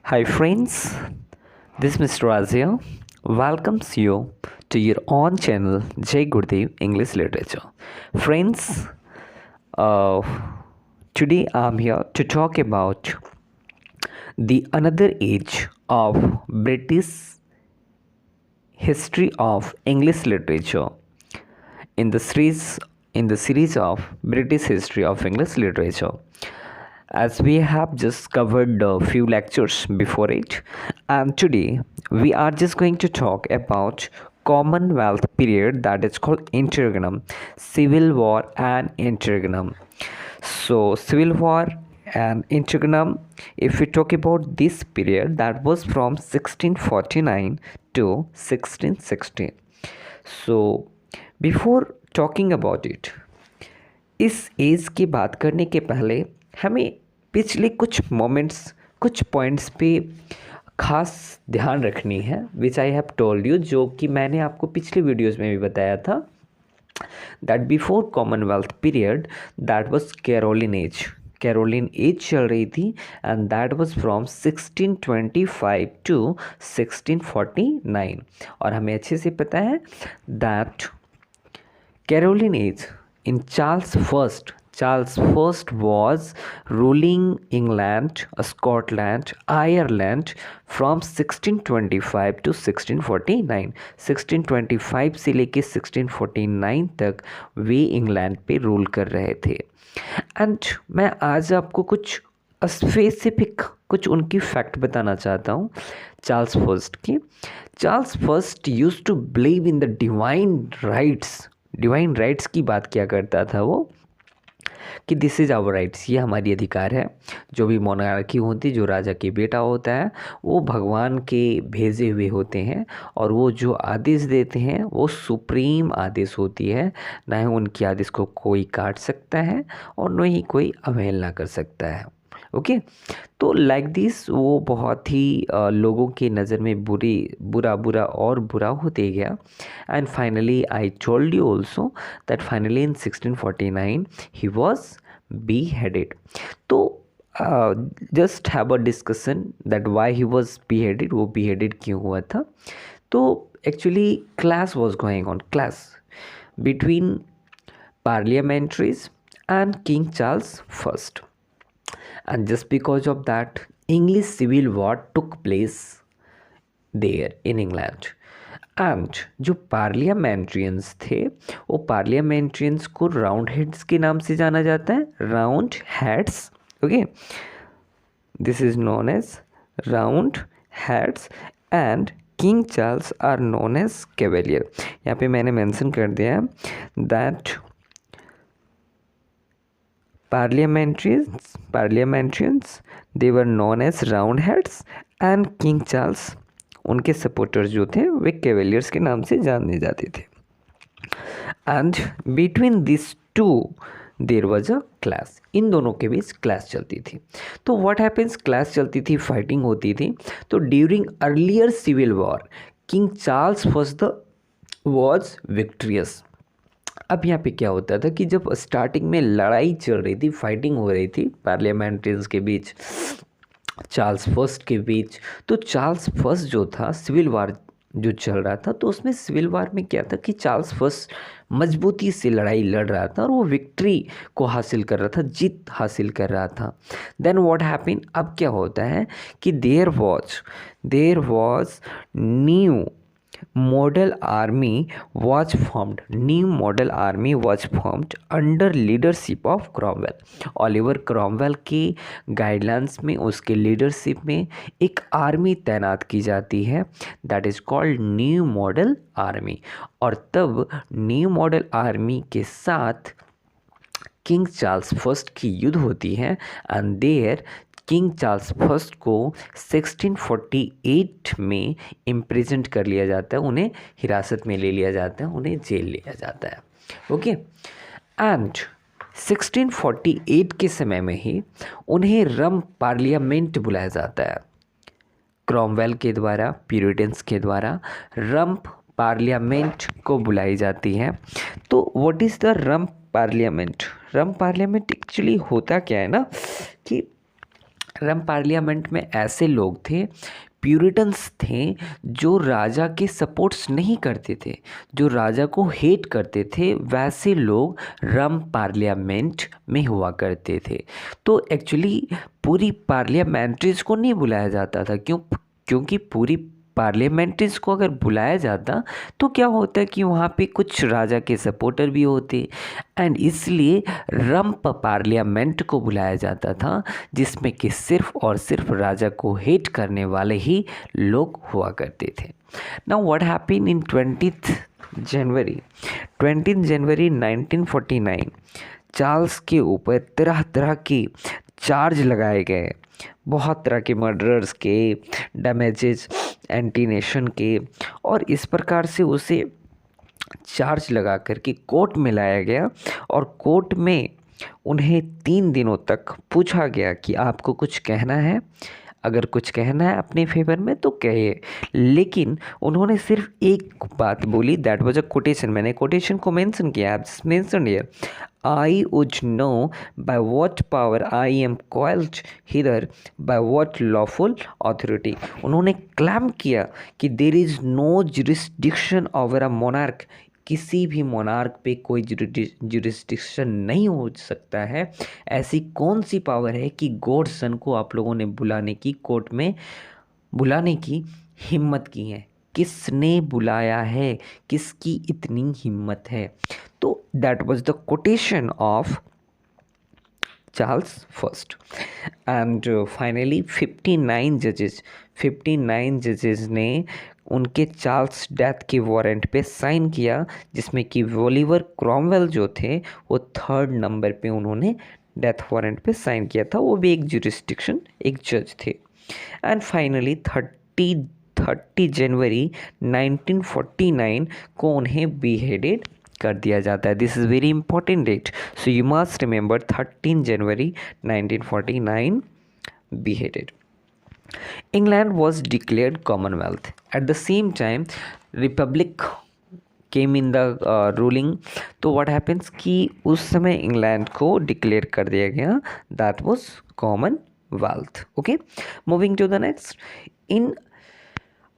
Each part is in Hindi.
Hi friends, this is Mr. Razia welcomes you to your own channel Jai Gurdev English Literature. Friends, uh, today I'm here to talk about the another age of British history of English literature in the series of British history of English literature. As we have just covered a few lectures before it, and today we are just going to talk about Commonwealth period, that is called Interregnum, Civil War and Interregnum. So Civil War and Interregnum, if we talk about this period, that was from 1649 to 1660. So before talking about it, इस एज की बात करने के पहले हमें पिछले कुछ मोमेंट्स, कुछ पॉइंट्स पे खास ध्यान रखनी है, विच आई हैव टोल्ड यू, जो कि मैंने आपको पिछले वीडियोस में भी बताया था, that before Commonwealth period that was Caroline age चल रही थी, and that was from 1625 to 1649. और हमें अच्छे से पता है that Caroline age in Charles I was ruling England, Scotland, Ireland from 1625 to 1649. 1625 से लेके 1649 तक वे इंग्लैंड पे रूल कर रहे थे. एंड मैं आज आपको कुछ स्पेसिफिक कुछ उनकी फैक्ट बताना चाहता हूँ चार्ल्स फर्स्ट की. Charles first used to believe in the divine rights की बात क्या करता था वो, कि दिस इज़ आवर राइट्स, ये हमारी अधिकार है. जो भी मोनार्की होती, जो राजा के बेटा होता है, वो भगवान के भेजे हुए होते हैं, और वो जो आदेश देते हैं वो सुप्रीम आदेश होती है. ना ही उनकी आदेश को कोई काट सकता है और न ही कोई अवहेलना कर सकता है. ओके, तो लाइक दिस वो बहुत ही लोगों की नज़र में बुरा होते गया. And finally I told you also that finally in 1649 he was beheaded. तो just have a discussion that why he was beheaded, वो बी हेडेड क्यों हुआ था. तो actually clash was going on, clash between parliamentaries and king Charles first. And just because of that, English Civil War took place there in England. And जो पार्लियामेंट्रियंस थे, वो पार्लियामेंट्रियंस को राउंड हेड्स के नाम से जाना जाता है. Roundheads, okay, this is known as Roundheads. And king Charles are known as cavalier. यहाँ पे मैंने मेंशन कर दिया है that parliamentarians they were known as roundheads, and King Charles उनके सपोर्टर्स जो थे वे कैवेलियर्स के नाम से जाने जाते थे. And between this two there was a clash, इन दोनों के बीच क्लास चलती थी. तो व्हाट हैपेंस, क्लास चलती थी, फाइटिंग होती थी. तो during earlier civil war king Charles was victorious. अब यहाँ पे क्या होता था कि जब स्टार्टिंग में लड़ाई चल रही थी, फाइटिंग हो रही थी पार्लियामेंट्रियंस के बीच, चार्ल्स फर्स्ट के बीच, तो चार्ल्स फर्स्ट जो था, सिविल वार जो चल रहा था, तो उसमें सिविल वार में क्या था कि चार्ल्स फर्स्ट मजबूती से लड़ाई लड़ रहा था और वो विक्ट्री को हासिल कर रहा था, जीत हासिल कर रहा था. देन व्हाट हैपेन, अब क्या होता है कि there was new model army was formed under leadership of Cromwell. Oliver Cromwell के गाइडलाइंस में, उसके लीडरशिप में एक आर्मी तैनात की जाती है, that is called new model army. और तब न्यू मॉडल आर्मी के साथ किंग चार्ल्स फर्स्ट की युद्ध होती है. And there king Charles first को 1648 में इम्प्रिजेंट कर लिया जाता है, उन्हें हिरासत में ले लिया जाता है, उन्हें जेल लिया जाता है. ओके, एंड 1648 के समय में ही उन्हें रम पार्लियामेंट बुलाया जाता है. क्रॉमवेल के द्वारा, प्यूरिटन्स के द्वारा रम्प पार्लियामेंट को बुलाई जाती है. तो what is the rump parliament? Rump parliament actually होता क्या है ना कि रम पार्लियामेंट में ऐसे लोग थे, प्यूरिटन्स थे, जो राजा के सपोर्ट्स नहीं करते थे, जो राजा को हेट करते थे, वैसे लोग रम पार्लियामेंट में हुआ करते थे। तो एक्चुअली पूरी पार्लियामेंट्रीज को नहीं बुलाया जाता था, क्योंकि पूरी पार्लियामेंट्रीज को अगर बुलाया जाता तो क्या होता है कि वहाँ पे कुछ राजा के सपोर्टर भी होते, एंड इसलिए रंप पार्लियामेंट को बुलाया जाता था, जिसमें कि सिर्फ और सिर्फ राजा को हेट करने वाले ही लोग हुआ करते थे। Now what happen in 20 January 1949, Charles के ऊपर तरह तरह के चार्ज लगाए गए, बहुत तरह के मर्डर्स के, डैमेजेस, एंटीनेशन के, और इस प्रकार से उसे चार्ज लगा करके कोर्ट में लाया गया, और कोर्ट में उन्हें 3 दिनों तक पूछा गया कि आपको कुछ कहना है, अगर कुछ कहना है अपने फेवर में तो कहिए। लेकिन उन्होंने सिर्फ एक बात बोली, दैट वाज अ कोटेशन। मैंने कोटेशन को मेंशन किया, mention here, I would know by what power I am called here by what lawful authority. उन्होंने क्लेम किया कि there is no jurisdiction over a monarch, किसी भी मोनार्क पे कोई जुरिस्डिक्शन नहीं हो सकता है। ऐसी कौन सी पावर है कि गॉडसन को आप लोगों ने बुलाने की, कोर्ट में बुलाने की हिम्मत की है? किसने बुलाया है? किसकी इतनी हिम्मत है? तो that was the quotation of Charles first. And finally 59 जजेस ने उनके चार्ल्स डेथ के वारंट पे साइन किया, जिसमें कि ओलिवर क्रॉमवेल जो थे वो 3rd नंबर पे उन्होंने डेथ वारंट पे साइन किया था, वो भी एक जुरिस्डिक्शन, एक जज थे। एंड फाइनली 30 जनवरी 1949 को उन्हें बीहेडेड कर दिया जाता है। This is very important date, so you must remember 13 January 1949 beheaded. England was declared Commonwealth. At the same time, Republic came in the ruling. तो what happens कि उस समय इंग्लैंड को डिक्लेयर कर दिया गया, that was Commonwealth. Okay, moving to the next.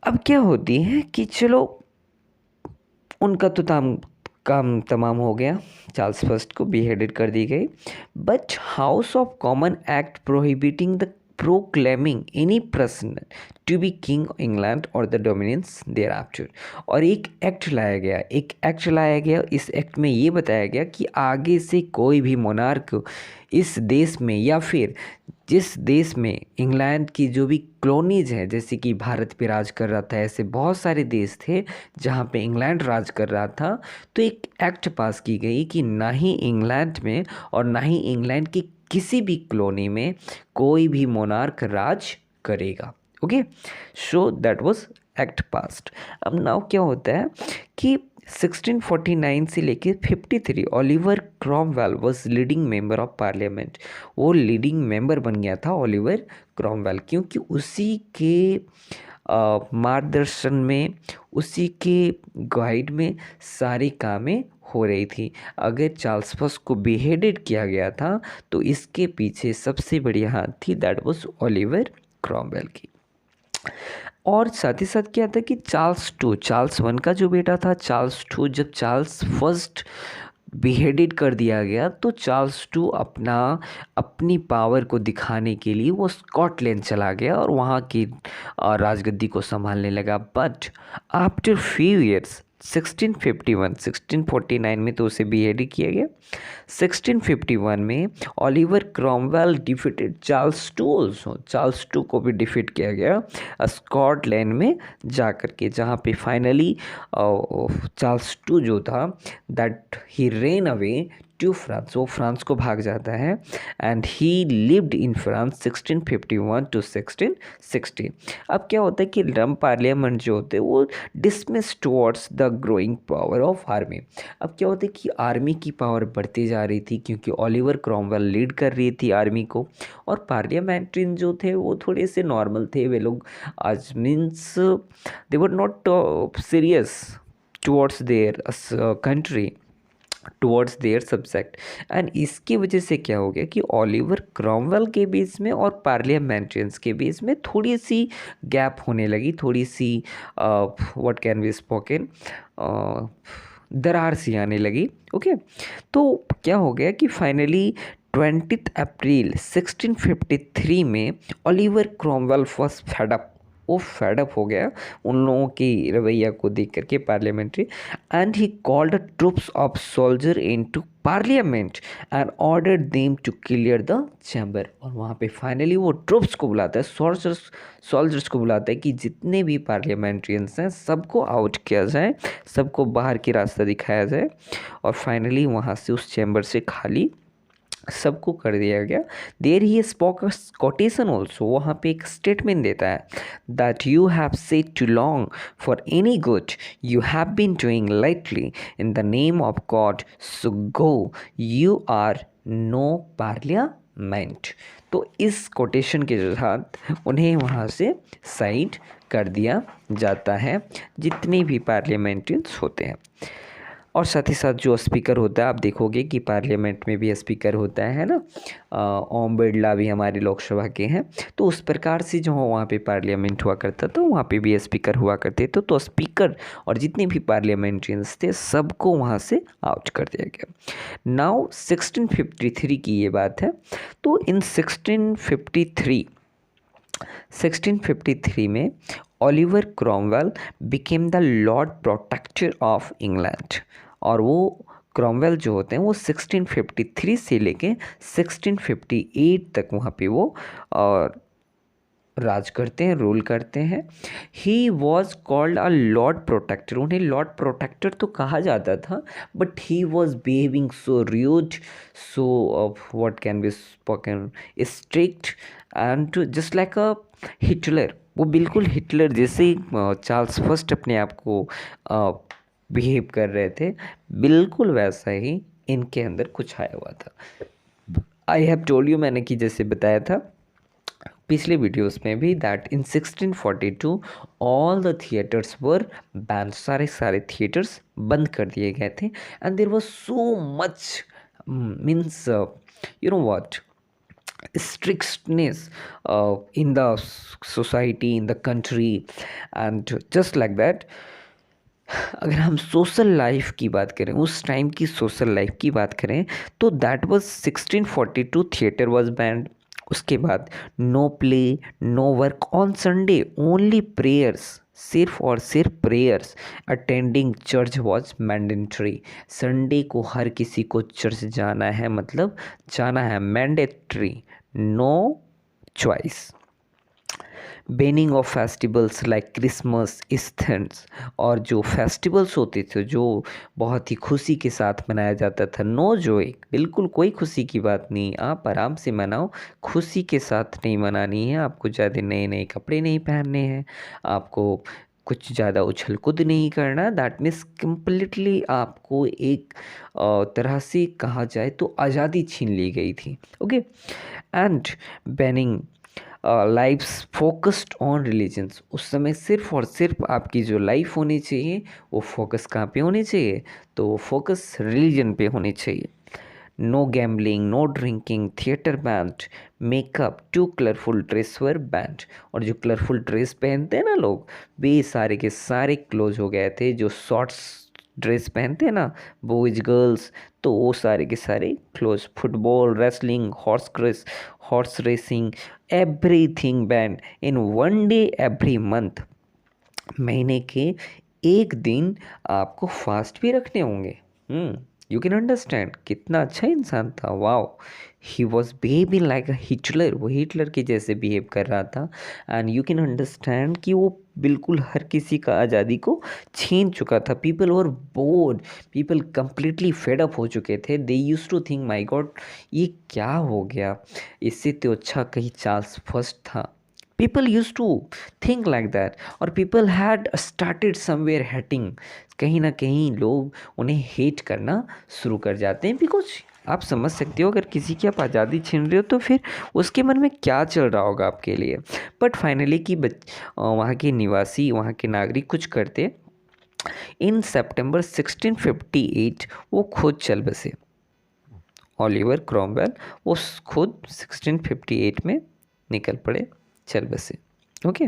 अब क्या होती है कि चलो उनका तो काम तमाम हो गया, चार्ल्स फर्स्ट को बीहेडेड कर दी गई, but house of common act prohibiting the proclaiming any person to be king England और द डोमिनेंस देयर आफ्टर। और एक एक्ट लाया गया। इस एक्ट में ये बताया गया कि आगे से कोई भी मोनार्क इस देश में, या फिर जिस देश में इंग्लैंड की जो भी कॉलोनीज हैं, जैसे कि भारत पे राज कर रहा था, ऐसे बहुत सारे देश थे जहाँ पे इंग्लैंड राज कर रहा था, तो एक एक्ट पास की गई कि ना ही इंग्लैंड में और ना ही इंग्लैंड की किसी भी कॉलोनी में कोई भी मोनार्क राज करेगा। Okay, so that was act passed. अब नाउ क्या होता है कि 1649 से लेके 53 Oliver Cromwell was leading member of parliament. वो लीडिंग मेंबर बन गया था ओलिवर क्रॉमवेल, क्योंकि उसी के मार्गदर्शन में, उसी के गाइड में सारी कामें हो रही थी। अगर चार्ल्स फर्स्ट को बीहेडेड किया गया था तो इसके पीछे सबसे बड़ी हाथ थी, दैट वाज ओलिवर क्रॉमवेल की। और साथ ही साथ क्या था कि चार्ल्स वन का जो बेटा था चार्ल्स टू, जब चार्ल्स फर्स्ट बीहेडेड कर दिया गया तो चार्ल्स टू अपनी पावर को दिखाने के लिए वो स्कॉटलैंड चला गया और वहाँ की राजगद्दी को संभालने लगा। बट आफ्टर फ्यू ईयर्स 1649 में तो उसे बीहेड किया गया। 1651 में Oliver Cromwell defeated Charles to also, Charles to को भी डिफीट किया गया स्कॉटलैंड में जा कर के, जहाँ पे फाइनली चार्ल्स टू जो था that he ran away to France, वो फ्रांस को भाग जाता है, and he lived in France 1651 to 1660। अब क्या होता है कि रम पार्लियामेंट जो होते हैं वो dismiss towards the growing power of army. अब क्या होता है कि आर्मी की पावर बढ़ती जा रही थी, क्योंकि ओलिवर क्रॉमवेल लीड कर रही थी आर्मी को, और पार्लियामेंट्रियन जो थे वो थोड़े से नॉर्मल थे, वे लोग आज means they were not serious towards their country. Towards their subject. And इसकी वजह से क्या हो गया कि ओलिवर क्रॉमवेल के बीच में और पार्लियामेंट्रियंस के बीच में थोड़ी सी गैप होने लगी, थोड़ी see what can be spoken, दरार सी आने लगी। ओके, तो क्या हो गया कि फाइनली 20 अप्रैल 1653 में Oliver Cromwell was fed up, वो फेडअप हो गया उन लोगों की रवैया को देख करके parliamentary, and he called troops of soldier into parliament and ordered them to clear the chamber. और वहाँ पे फाइनली वो ट्रूप्स को बुलाता है, सोल्जर्स को बुलाता है कि जितने भी पार्लियामेंट्रियंस हैं सबको आउट किया जाए, सबको बाहर की रास्ता दिखाया जाए। और फाइनली वहाँ से उस चैम्बर से खाली सबको कर दिया गया। There he spoke quotation also, वहाँ पे एक स्टेटमेंट देता है that you have said too long for any good you have been doing lightly in the name of God, so go, you are no parliament. तो इस कोटेशन के साथ उन्हें वहाँ से साइड कर दिया जाता है जितने भी पार्लियामेंट्रियंस होते हैं। और साथ ही साथ जो स्पीकर होता है, आप देखोगे कि पार्लियामेंट में भी स्पीकर होता है ना, ओम बिरला भी हमारे लोकसभा के हैं। तो उस प्रकार से जो वहाँ पे पार्लियामेंट हुआ करता था वहाँ पे भी स्पीकर हुआ करते थे। तो स्पीकर और जितने भी पार्लियामेंट्रियंस थे सबको वहाँ से आउट कर दिया गया। नाउ 1653 की ये बात है। तो इन 1653 में Oliver Cromwell became the lord protector of England. और वो क्रॉमवेल जो होते हैं वो 1653 से लेके 1658 तक वहाँ पे वो राज करते हैं, रूल करते हैं। He was called a lord protector, उन्हें लॉर्ड प्रोटेक्टर तो कहा जाता था, but he was behaving so rude, so what can be spoken, strict and just like a Hitler. वो बिल्कुल हिटलर जैसे ही चार्ल्स फर्स्ट अपने आप को बिहेव कर रहे थे, बिल्कुल वैसा ही इनके अंदर कुछ आया हुआ था। आई हैव टोल्ड यू, मैंने कि जैसे बताया था पिछले वीडियोस में भी, that in 1642 all the theatres were ban, सारे थिएटर्स बंद कर दिए गए थे। And there was so much means you know what strictness in the society, in the country, and just like that। अगर हम सोशल लाइफ की बात करें, उस टाइम की सोशल लाइफ की बात करें, तो that was 1642 theatre was banned. उसके बाद no play, no work on Sunday, only prayers, सिर्फ और सिर्फ prayers. Attending church was mandatory, Sunday को हर किसी को चर्च जाना है, मतलब जाना है, mandatory, no choice. Banning of festivals like Christmas, Easters, और जो फेस्टिवल्स होते थे जो बहुत ही खुशी के साथ मनाया जाता था, नो जॉय, बिल्कुल कोई खुशी की बात नहीं, आप आराम से मनाओ, खुशी के साथ नहीं मनानी है, आपको ज़्यादा नए नए कपड़े नहीं पहनने हैं, आपको कुछ ज़्यादा उछल कूद नहीं करना। दैट मीन्स कम्प्लीटली आपको एक तरह से कहा जाए तो आज़ादी छीन ली गई थी। Okay, and banning life's focused on religions, उस समय सिर्फ और सिर्फ आपकी जो लाइफ होनी चाहिए वो फोकस कहाँ पे होनी चाहिए, तो वो फोकस रिलीजन पे होनी चाहिए। No gambling, no drinking, theatre banned, makeup, too colourful dress were banned. और जो कलरफुल ड्रेस पहनते हैं ना लोग, वे सारे के सारे क्लोज हो गए थे। जो शॉर्ट्स ड्रेस पहनते हैं ना बॉयज गर्ल्स, तो वो सारे के सारे close. Football, wrestling, horse racing, everything band in one day every month. महीने के एक दिन आपको फास्ट भी रखने होंगे। यू कैन अंडरस्टैंड कितना अच्छा इंसान था। Wow, he was behaving like a Hitler, वो हिटलर के जैसे बिहेव कर रहा था। एंड यू कैन अंडरस्टैंड कि वो बिल्कुल हर किसी का आज़ादी को छीन चुका था। People were bored, people completely fed up हो चुके थे। They use to think my god ये क्या हो गया, इससे तो अच्छा कहीं चार्ल्स फर्स्ट था। People used to think like that, और people had started somewhere hating, कहीं ना कहीं लोग उन्हें हेट करना शुरू कर जाते हैं। बिकॉज आप समझ सकते हो अगर किसी की आप आज़ादी छीन रहे हो तो फिर उसके मन में क्या चल रहा होगा आपके लिए। बट फाइनली कि वहाँ के निवासी, वहाँ के नागरिक कुछ करते इन सितंबर 1658 वो खुद चल बसे। ओलिवर क्रॉमवेल वो खुद 1658 में निकल पड़े, चल बसे। ओके,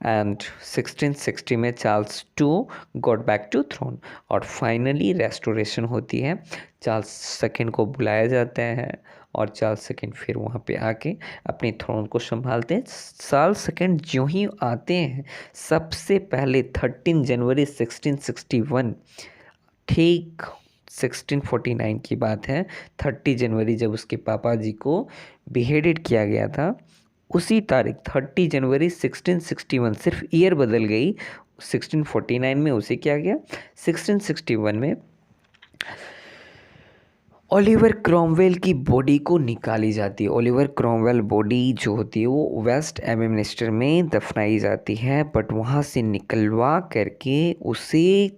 एंड 1660 में Charles two got back to throne, और फाइनली रेस्टोरेशन होती है। चार्ल्स सेकंड को बुलाया जाता है और चार्ल्स सेकंड फिर वहाँ पे आके अपने थ्रोन को संभालते हैं। चार्ल्स सेकंड जो ही आते हैं, सबसे पहले 13 जनवरी 1661, ठीक 1649 की बात है, 30 जनवरी जब उसके पापा जी को बिहेडेड किया गया था, उसी तारीख 30 जनवरी 1661, सिर्फ ईयर बदल गई। 1649 में उसे किया गया, 1661 में ओलिवर क्रॉमवेल की बॉडी को निकाली जाती है। ओलिवर क्रॉमवेल बॉडी जो होती है वो वेस्ट एमिनिस्टर में दफनाई जाती है, बट वहाँ से निकलवा करके उसे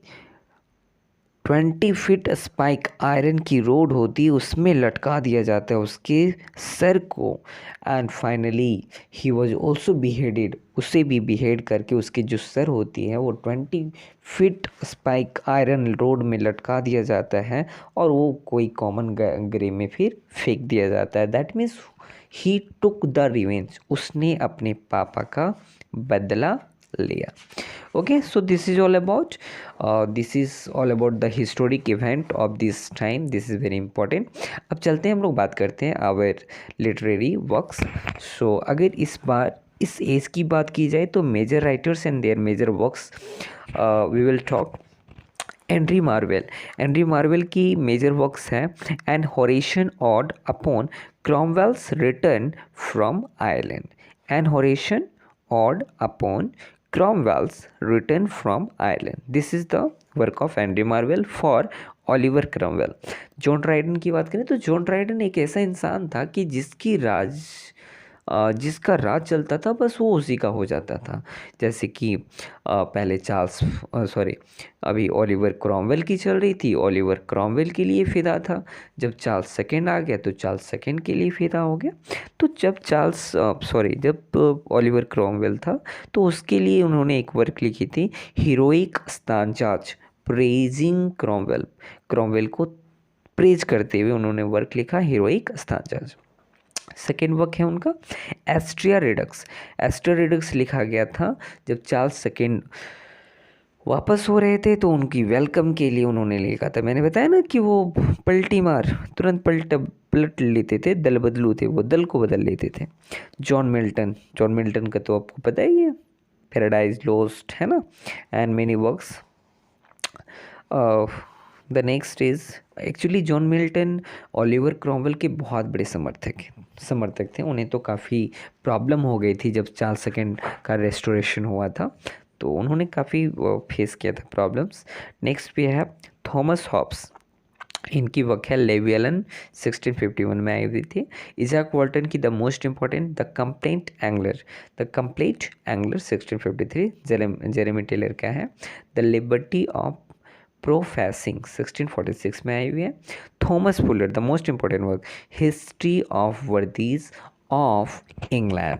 20 फीट स्पाइक आयरन की रोड होती है उसमें लटका दिया जाता है उसके सर को। And finally he was also beheaded, उसे भी बिहेड करके उसकी जो सर होती है वो 20 फीट स्पाइक आयरन रोड में लटका दिया जाता है और वो कोई कॉमन ग्रे में फिर फेंक दिया जाता है। That means he took the revenge, उसने अपने पापा का बदला लिया। Okay, so this is all about the historic event of this time. This is very important. अब चलते हैं, हम लोग बात करते हैं our literary works. So अगर इस बार इस एज की बात की जाए तो major writers and their major works we will talk. Andrew Marvell की मेजर वर्क्स हैं an Horatian ode upon Cromwell's return from Ireland. एन होरेशन odd upon Cromwell's return from Ireland. This is the work of Henry Marvell for Oliver Cromwell. John Dryden की बात करें तो जॉन ड्राइडन एक ऐसा इंसान था कि जिसका राज चलता था बस वो उसी का हो जाता था। जैसे कि पहले अभी ओलिवर क्रॉमवेल की चल रही थी, ओलिवर क्रॉमवेल के लिए फ़िदा था। जब चार्ल्स सेकंड आ गया तो चार्ल्स सेकंड के लिए फ़िदा हो गया। तो जब ओलिवर क्रॉमवेल था तो उसके लिए उन्होंने एक वर्क लिखी थी, हीरोइक स्टांजाज प्रेजिंग क्रॉमवेल को प्रेज करते हुए उन्होंने वर्क लिखा, हीरोइक स्टांजाज। सेकेंड वर्क है उनका एस्ट्रिया रिडक्स लिखा गया था जब चार्ल्स सेकेंड वापस हो रहे थे तो उनकी वेलकम के लिए उन्होंने लिखा था। मैंने बताया ना कि वो पलटी मार तुरंत पलट लेते थे, दल बदलू थे, वो दल को बदल लेते थे। जॉन मिल्टन का तो आपको पता ही है, पैराडाइज लोस्ट है ना, and many works. The next is actually John Milton Oliver Cromwell के बहुत बड़े समर्थक थे। उन्हें तो काफ़ी प्रॉब्लम हो गई थी जब चार्ल्स सेकंड का रेस्टोरेशन हुआ था, तो उन्होंने काफ़ी फेस किया था प्रॉब्लम्स। नेक्स्ट पे है थॉमस हॉब्स, इनकी वर्क है लेवियलन 1651 में आई हुई थी। इजाक वॉल्टन की the most important the compleat angler 1653 Jeremy Taylor का है। द लिबर्टी ऑफ प्रोफेसिंग 1646 में आई हुई है। Thomas Fuller the most important work history of worthies of England.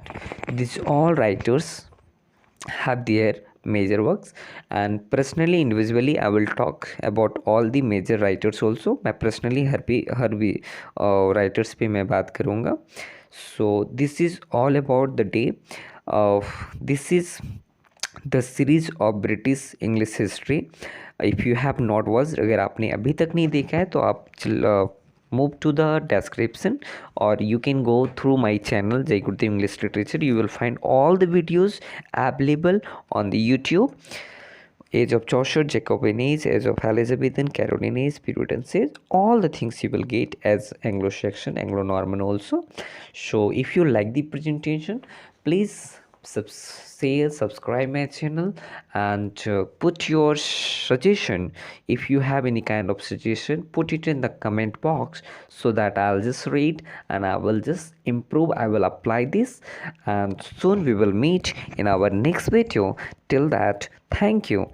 This all writers have their major works, and personally individually I will talk about all the major writers also. मैं personally हर भी writers पे मैं बात करूँगा। So this is all about the day of this is the series of British English history. If you have not watched, अगर आपने अभी तक नहीं देखा है तो आप move to the description or you can go through my channel Jai Gurudev English Literature. You will find all the videos available on the YouTube. Age of Chaucer, Jacobean Age, Age of Elizabethan, Caroline Age, Puritan Age, all the things you will get as Anglo-Saxon, Anglo-Norman also. So if you like the presentation, please subscribe my channel and put your suggestion. If you have any kind of suggestion, put it in the comment box so that I'll just read and I will just improve. I will apply this, and soon we will meet in our next video. Till that, thank you.